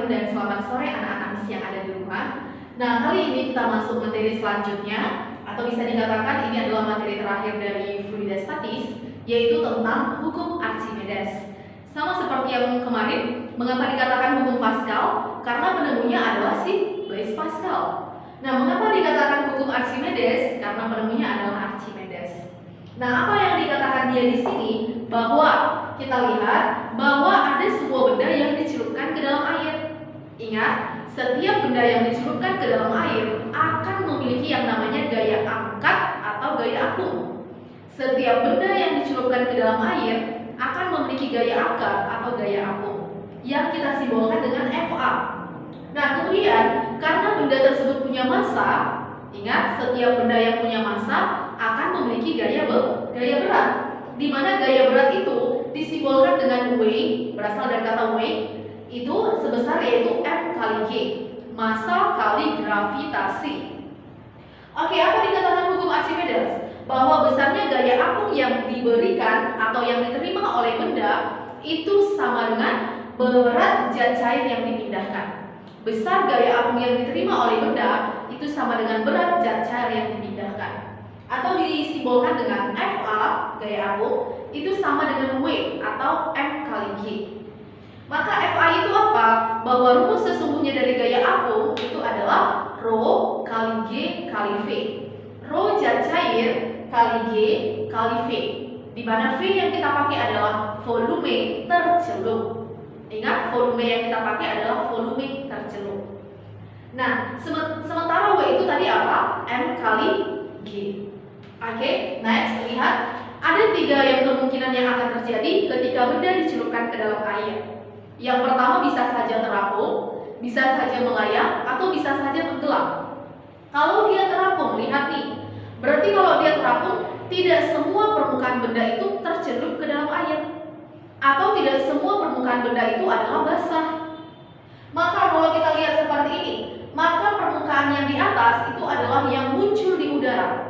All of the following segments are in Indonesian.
dan selamat sore anak-anak MIS yang ada di rumah. Nah, kali ini kita masuk materi selanjutnya, atau bisa dikatakan ini adalah materi terakhir dari fluidostatis, yaitu tentang hukum Archimedes. Sama seperti yang kemarin, mengapa dikatakan hukum Pascal? Karena penemunya adalah si Blaise Pascal. Nah, mengapa dikatakan hukum Archimedes? Karena penemunya adalah Archimedes. Nah, apa yang dikatakan dia di sini? Bahwa kita lihat bahwa ada sebuah benda yang dicelupkan ke dalam air. Ingat, setiap benda yang dicelupkan ke dalam air akan memiliki yang namanya gaya angkat atau gaya apung. Setiap benda yang dicelupkan ke dalam air akan memiliki gaya angkat atau gaya apung yang kita simbolkan dengan Fa. Nah, kemudian karena benda tersebut punya massa, ingat, setiap benda yang punya massa akan memiliki gaya berat, di mana gaya berat itu disimbolkan dengan W, berasal dari kata weight, itu sebesar yaitu M kali G, massa kali gravitasi. Oke, apa dikatakan hukum Archimedes? Bahwa besarnya gaya apung yang diberikan atau yang diterima oleh benda itu sama dengan berat zat cair yang dipindahkan. Besar gaya apung yang diterima oleh benda itu sama dengan berat zat cair yang dipindahkan. Atau disimbolkan dengan Fa, gaya apung, itu sama dengan W atau M kali G. Maka Fa itu apa? Bahwa rumus sesungguhnya dari gaya apung itu adalah Rho kali G kali V. Rho zat cair kali G kali V. Di mana V yang kita pakai adalah volume tercelup. Ingat, volume yang kita pakai adalah volume tercelup. Nah, sementara W itu tadi apa? M kali G. Oke, next, lihat. Ada 3 yang kemungkinan yang akan terjadi ketika benda dicelupkan ke dalam air. Yang pertama bisa saja terapung, bisa saja melayang, atau bisa saja tenggelam. Kalau dia terapung, lihat nih. Berarti kalau dia terapung, tidak semua permukaan benda itu tercelup ke dalam air. Atau tidak semua permukaan benda itu adalah basah. Maka kalau kita lihat seperti ini, maka permukaan yang di atas itu adalah yang muncul di udara.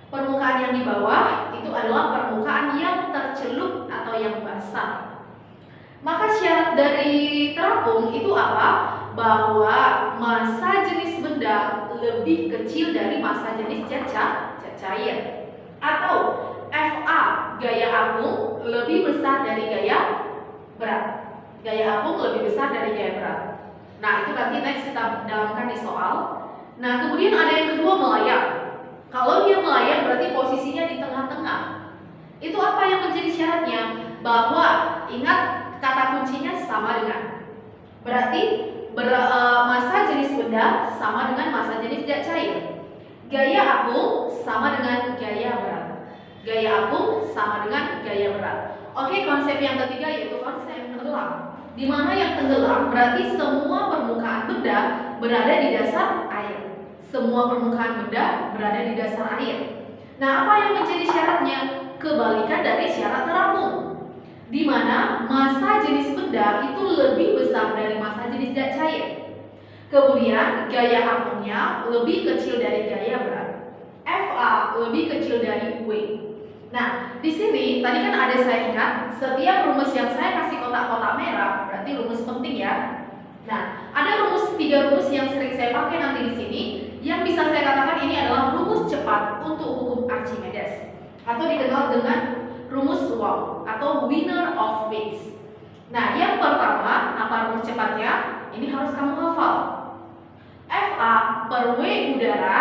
Permukaan yang di bawah itu adalah permukaan yang tercelup atau yang basah. Maka syarat dari terapung itu apa? Bahwa massa jenis benda lebih kecil dari massa jenis zat cair. Atau Fa, gaya apung, lebih besar dari gaya berat. Gaya apung lebih besar dari gaya berat. Nah, itu nanti next kita dalamkan di soal. Nah, kemudian ada yang kedua, melayang. Kalau dia melayang berarti posisinya di tengah-tengah. Itu apa yang menjadi syaratnya? Bahwa ingat kata kuncinya sama dengan. Berarti massa jenis benda sama dengan massa jenis zat cair. Gaya apung sama dengan gaya berat. Gaya apung sama dengan gaya berat. Oke, konsep yang ketiga yaitu konsep tenggelam. Di mana yang tenggelam berarti semua permukaan benda berada di dasar air. Semua permukaan benda berada di dasar air. Nah, apa yang menjadi syaratnya? Kebalikan dari syarat terapung, di mana massa jenis benda itu lebih besar dari massa jenis zat cair. Kemudian gaya apungnya lebih kecil dari gaya berat. Fa lebih kecil dari W. Nah, di sini tadi kan ada saya ingat setiap rumus yang saya kasih kotak-kotak merah berarti rumus penting ya. Nah, ada 3 rumus yang sering saya pakai nanti di sini, yang bisa saya katakan ini adalah rumus cepat untuk hukum Archimedes, atau dikenal dengan rumus Waugh atau winner of weights. Nah, yang pertama, apa rumus cepatnya? Ini harus kamu hafal. Fa per W udara,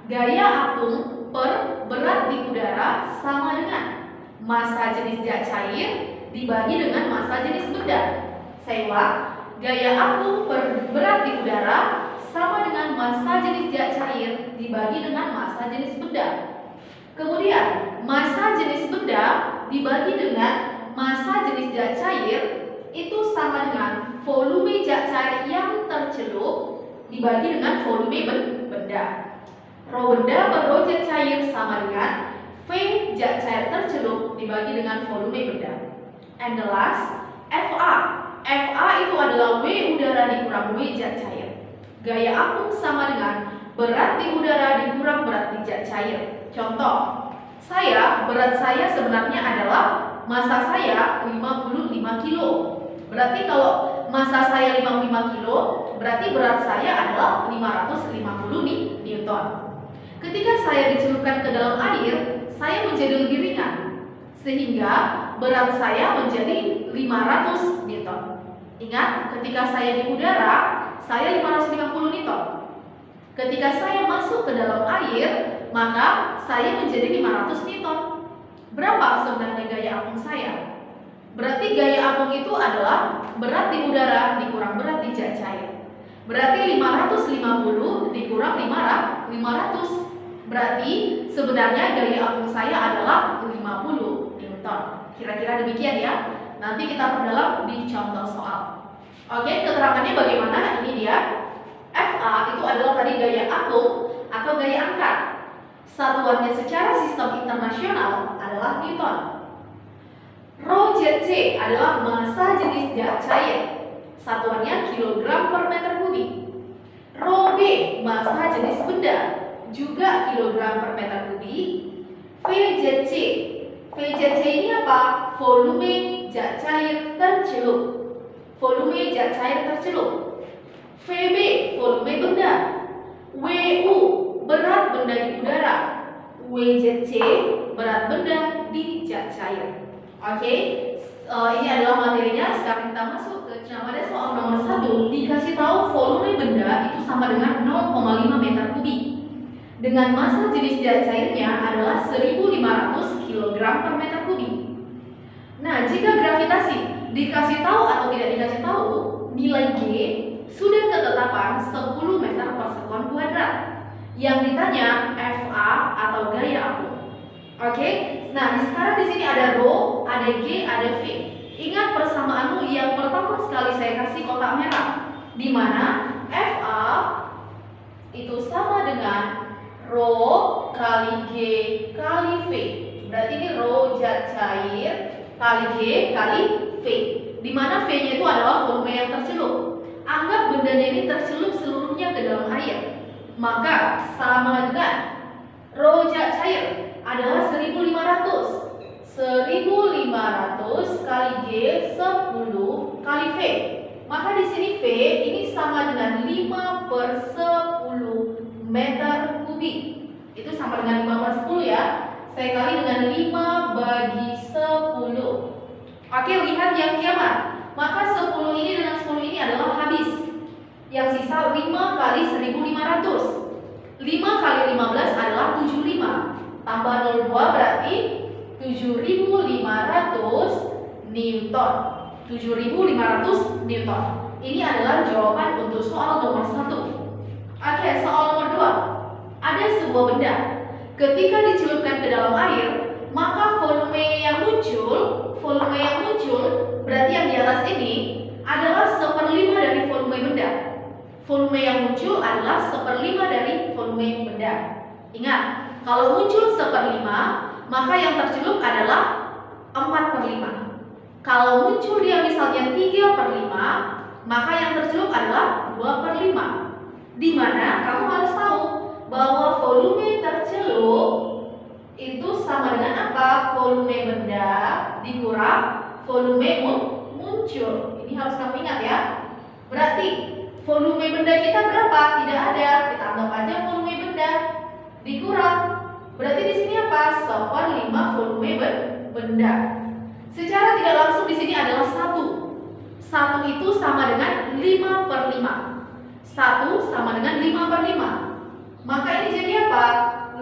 gaya apung per berat di udara sama dengan massa jenis zat cair dibagi dengan massa jenis benda. Saya ulang, gaya apung per berat di udara sama dengan massa jenis zat cair dibagi dengan massa jenis benda. Kemudian, massa jenis benda dibagi dengan massa jenis zat cair itu sama dengan volume zat cair yang tercelup dibagi dengan volume benda. Rho benda per rho zat cair sama dengan V zat cair tercelup dibagi dengan volume benda. And the last, Fa. Fa itu adalah W udara dikurang W zat cair. Gaya apung sama dengan berat di udara dikurang berat di zat cair. Contoh, berat saya sebenarnya adalah massa saya 55 kilo. Berarti kalau massa saya 55 kilo, berarti berat saya adalah 550 Newton. Ketika saya dicelupkan ke dalam air, saya menjadi lebih ringan, sehingga berat saya menjadi 500 Newton. Ingat, ketika saya di udara, saya 550 Newton. Ketika saya masuk ke dalam air, maka saya menjadi 500 Newton. Berapa sebenarnya gaya apung saya? Berarti gaya apung itu adalah berat di udara dikurang berat di zat cair. Berarti 550 dikurang 500. Berarti sebenarnya gaya apung saya adalah 50 Newton. Kira-kira demikian ya. Nanti kita perdalam di contoh soal. Oke, keterangannya bagaimana? Ini dia. Fa itu adalah tadi gaya apung atau gaya angkat. Satuannya secara sistem internasional adalah Newton. Rho Zc adalah massa jenis zat cair. Satuannya kilogram per meter kubik. Rho B massa jenis benda, juga kilogram per meter kubik. Vzc. Vzc ini apa? Volume zat cair tercelup. Volume zat cair tercelup. Vb volume benda. Wu berat benda di udara. Wzc berat benda di zat cair. Oke, ini adalah materinya. Sekarang kita masuk ke pada soal nomor 1. Dikasih tahu volume benda itu sama dengan 0,5 meter kubik dengan massa jenis zat cairnya adalah 1500 kg per meter kubik. Nah, jika gravitasi dikasih tahu atau tidak dikasih tahu, nilai G sudah ketetapan 10 meter per sekon kuadrat. Yang ditanya Fa atau gaya apung. Oke, nah sekarang di sini ada rho, ada G, ada V. Ingat persamaanmu yang pertama sekali saya kasih kotak merah, di mana Fa itu sama dengan rho kali G kali V. Berarti ini rho zat cair kali G kali V, di mana V-nya itu adalah volume yang tercelup. Anggap bendanya ini tercelup seluruhnya ke dalam air, maka sama dengan rho zat cair adalah 1500 kali G 10 kali V. Maka di sini V ini sama dengan 5 per 10 meter kubik. Itu sama dengan 5 per 10 ya. Saya kali dengan 5 bagi 10. Oke, lihat yang kiamat. Maka 10 ini dengan 10 ini adalah habis. Yang sisa 5 kali 1500. 5 kali 15 adalah 75. Tambah 02 berarti 7500 Newton. 7500 Newton. Ini adalah jawaban untuk soal nomor 1. Oke, soal nomor 2. Ada sebuah benda. Ketika dicelupkan ke dalam air, maka volume yang muncul berarti yang di atas ini adalah 1/5 dari volume benda. Volume yang muncul adalah 1/5 dari volume benda. Ingat, kalau muncul 1/5, maka yang tercelup adalah 4/5. Kalau muncul dia misalnya 3/5, maka yang tercelup adalah 2/5. Di mana kamu harus tahu bahwa volume tercelup itu sama dengan apa? Volume benda dikurang volume muncul. Ini harus kamu ingat ya. Berarti volume benda kita berapa? Tidak ada. Kita anggap aja volume benda dikurang. Berarti di sini apa? 1/5 volume benda. Secara tidak langsung di sini adalah 1. 1 itu sama dengan 5/5. 1 sama dengan 5/5. Maka ini jadi apa?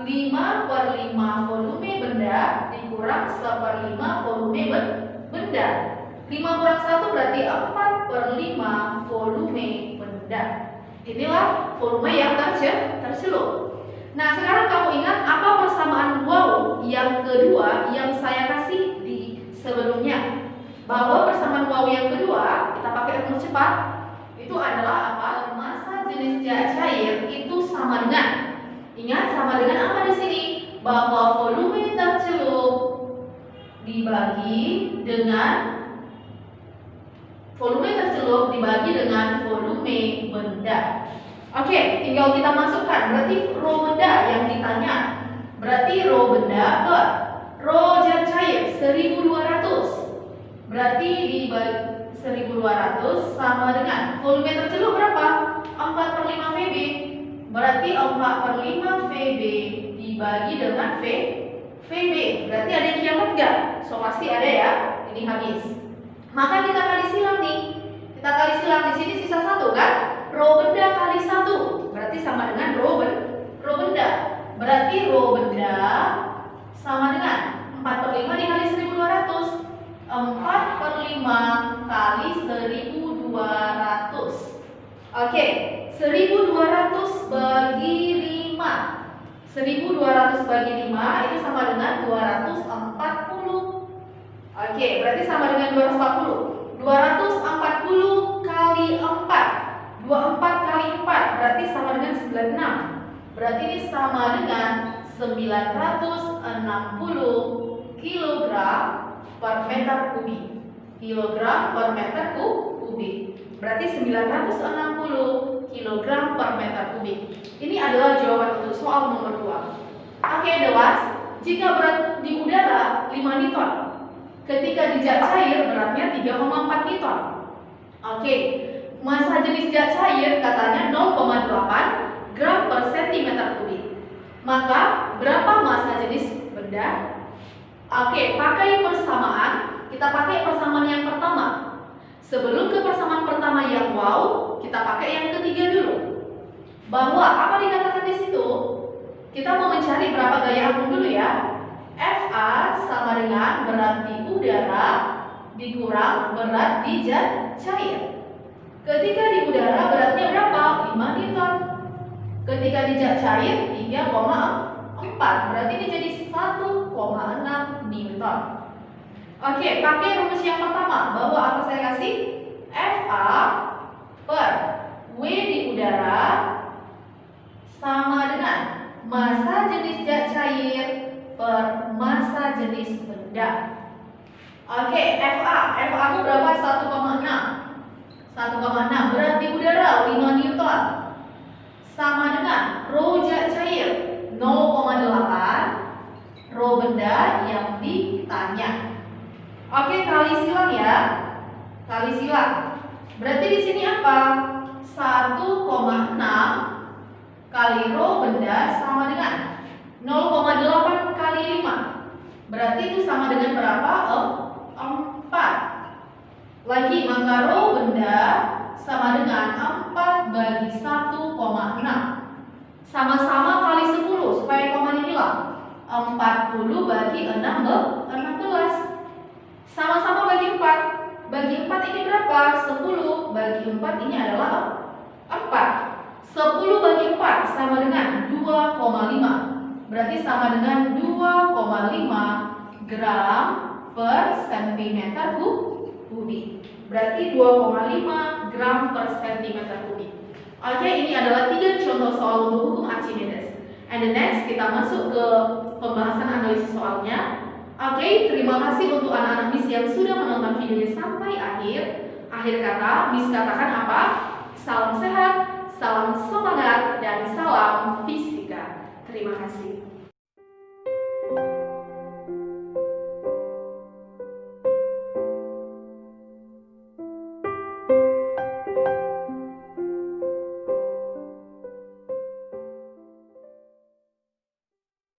5/5 volume benda dikurang 1/5 volume benda. 5 kurang 1 berarti 4/5 volume benda. Inilah volume yang tercelup. Nah, sekarang kamu ingat apa persamaan wow yang kedua yang saya kasih di sebelumnya? Bahwa persamaan wow yang kedua, kita pakai rumus cepat, itu adalah apa? Massa jenis zat cair itu sama dengan, ingat sama dengan apa di sini? Bahwa volume tercelup dibagi dengan volume benda. Oke, tinggal kita masukkan. Berarti rho benda yang ditanya. Berarti rho benda per rho zat cair 1200. Berarti dibagi 1200 sama dengan volume tercelup berapa? 4/5 VB. Berarti 4/5 VB dibagi dengan VB. Berarti ada yang kiamat nggak? So pasti ada ya. Ini habis. Maka kita kali silang nih. Kita kali silang di sini sisa 1 kan? Rho benda kali 1. Berarti sama dengan rho benda. Berarti rho benda sama dengan 4/5 dikali 1200. 4/5 kali 1200. Oke, 1200 bagi 5. 1200 bagi 5 itu sama dengan 240. Oke, berarti sama dengan 240. 240 kali 4. 24 kali 4 berarti sama dengan 96. Berarti ini sama dengan 960 kilogram per meter kubik. Kilogram per meter kubik. Berarti 960 kilogram per meter kubik. Ini adalah jawaban untuk soal nomor 2. Oke, dewas. Jika berat di udara 5 Newton, ketika di zat cair beratnya 3,4 Newton. Oke, massa jenis zat cair katanya 0,8 gram per centimeter kubik. Maka berapa massa jenis benda? Oke, pakai persamaan. Kita pakai persamaan yang pertama. Sebelum ke persamaan pertama yang wow, kita pakai yang ketiga dulu. Bahwa apa dikatakan di situ? Kita mau mencari berapa gaya ampun dulu ya. Fa sama dengan berat di udara dikurang berat di zat cair. Ketika di udara beratnya berapa? 5 Newton. Ketika di zat cair 3,4. Berarti ini jadi 1,6 Newton. Oke, pakai rumus yang pertama. Bahwa apa saya kasih? Fa per W di udara sama dengan massa jenis zat cair per massa jenis benda. Oke, Fa itu berapa? 1,6. 1,6 berat di udara 5 Newton sama dengan rho zat cair 0,8 rho benda yang ditanya. Oke, kali silang ya. Kali silang. Berarti di sini apa? 1,6 kali rho benda sama dengan 0,8 kali 5. Berarti itu sama dengan berapa? 4. Lagi, maka rho benda sama dengan 4 bagi 1,6. Sama-sama kali 10 supaya komanya hilang. 40 bagi 16. Sama-sama bagi 4. Bagi 4 ini berapa? 10. Bagi 4 ini adalah 4. 10 bagi 4 sama dengan 2,5. Berarti sama dengan 2,5 gram per centimeter kubik. Berarti 2,5 gram per centimeter kubik. Oke, ini adalah 3 contoh soal untuk hukum Archimedes. And the next kita masuk ke pembahasan analisis soalnya. Oke, terima kasih untuk anak-anak Miss yang sudah menonton videonya sampai akhir. Akhir kata, Miss katakan apa? Salam sehat, salam semangat, dan salam fisika. Terima kasih.